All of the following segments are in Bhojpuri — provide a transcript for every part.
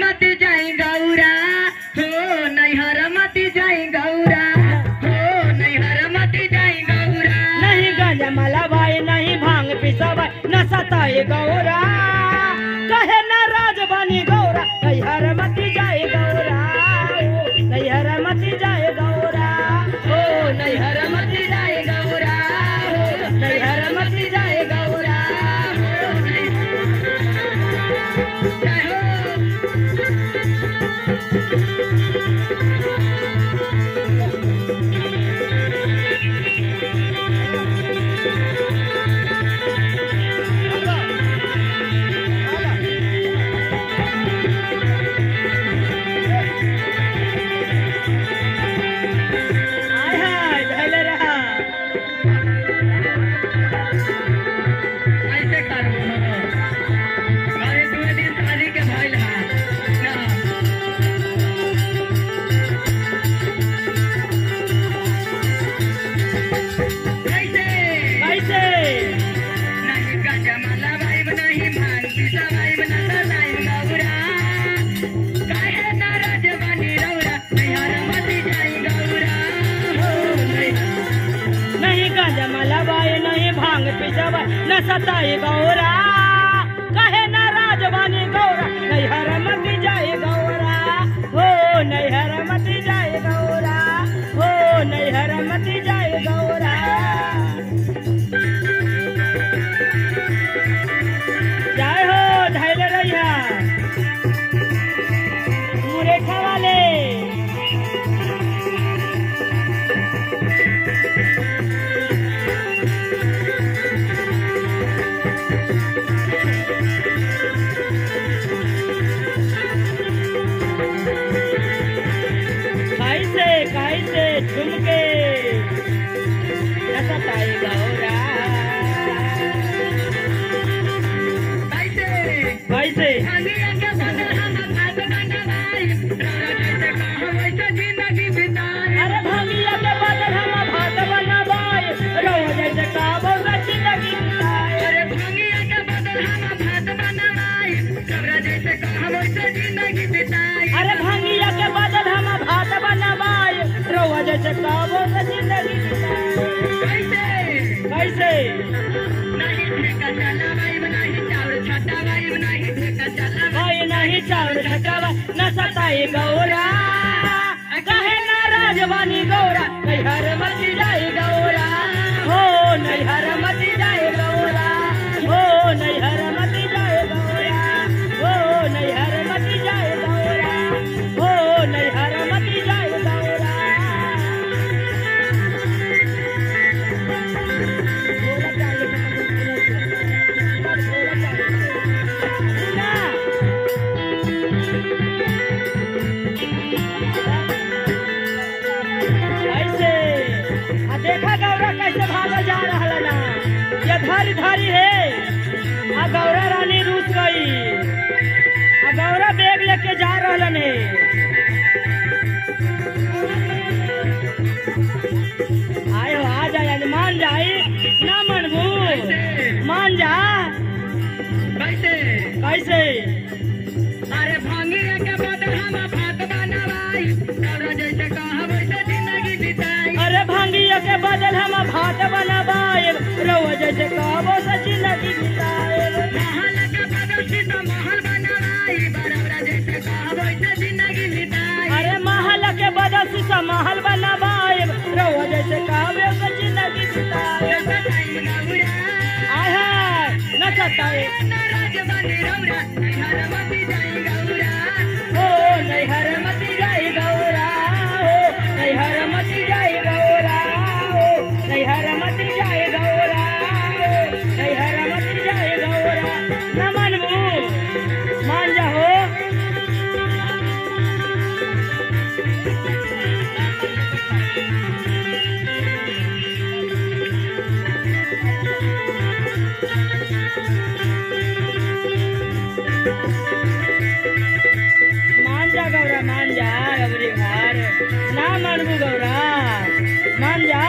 मत जाई गौरा हो नैहर मत जाई गौरा हो नैहर मत जाई गौरा। नहीं गांजा मला भाई नहीं भांग पिसावा न सताए गौरा कहे न राजबानी गौरा नैहर मत जाए गौरा नैहर मत जाए गौरा हो नैहर मत जाई गौरा हो नैहर मत जाई गौरा हो जय हो। न सताए गौरा कहे न राजवानी गौरा नैहर मत जाए गौरा हो नैहर मत जाए गौरा हो नैहर मत जाए गौरा। जय हो धैर्य रहिया मुरेठा वाले कैसे झुमके न सताए गौरा कैसे अरे भांगिया के बदल हम भात बनवाए रहो जैसे काबो जिंदगी बिताए। अरे भांगिया के बदल हम भात बनवाए रहो जैसे काबो जिंदगी बिताए। अरे भांगिया के बदल हम भात बनवाए रहो जैसे काबो जिंदगी बिताए। कैसे नहीं ठेका चला नहीं चावल छटा नहीं ठेका चला भाई नहीं चावल छटावा न सताए गौरा कहे न राजवानी गौरा नैहर मत जाए गौरा हो नैहर मत जाए गौरा हो नैहर मत जाए गौरा हो नैहर मत जाए गौरा हो नैहर मत जाए गौरा। देखा गौरा कैसे भागल जा रहा ना ये धारी धारी है आ गौरा रानी रूस गई आ गौरा बैग लेके जा रहा है आयो आ जाए मान जाए ना मनबू मान जा कैसे कैसे अरे भांगिया के बदल हम भात बनवाई गौरा जैसे कहा वैसे जिंदगी बिताई। अरे भांगिया के बदल हम भात बनवाए रहो जैसे कहबो से जिंदगी बिताए। महल के बदल सीता महल बनवाई बरौरा जैसे कहा वैसे जिंदगी बिताई। अरे महल के बदल शीशा महल बनवाए रहो जैसे कहबो से जिंदगी बिताए। आय हाय न सताए राजवानी रौरा नैहर मत जाई गौरा हो नैहर मत जाए गौरा हो नैहर मत जाए गौरा हो नैहर मत जाए गौरा हो नैहर मत जाए गौरा न मनबू मान जाओ। मान जा गौरी भार ना मनबू गौरा मान जा।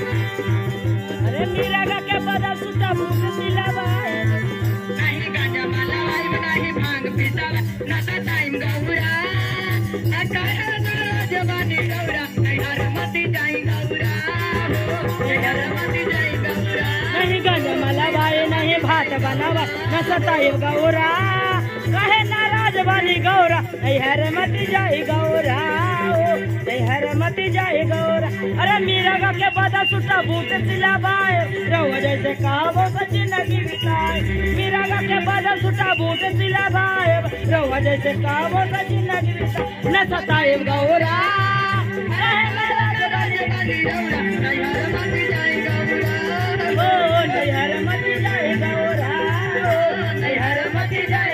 अरे मीरा के बदल सुता भूख सिलावाए नाही गांजा मला वाईब नाही भांग पिसावा नसा टाइम गौरा जवानी गौरा नैहर मती जाई गौरा नैहर मती जाई गौरा नहीं गांजा मला वाए नहीं भात बनावा न सताए गौरा कहे नाराज बनी गौरा नैहर मती जाई गौरा नैहर मती जाई गौरा अरे मीरा के बदल सुता भूख सिलावाए रवा जैसे कहावो सची नगी बिताए मीरा के बदल सुता भूख सिलावाए रवा जैसे कहावो सची नगी बिताए न सताए गौरा कहे नाराज बनी गौरा नैहर मती जाई गौरा ओ नैहर मती जाई गौरा नैहर मती जाई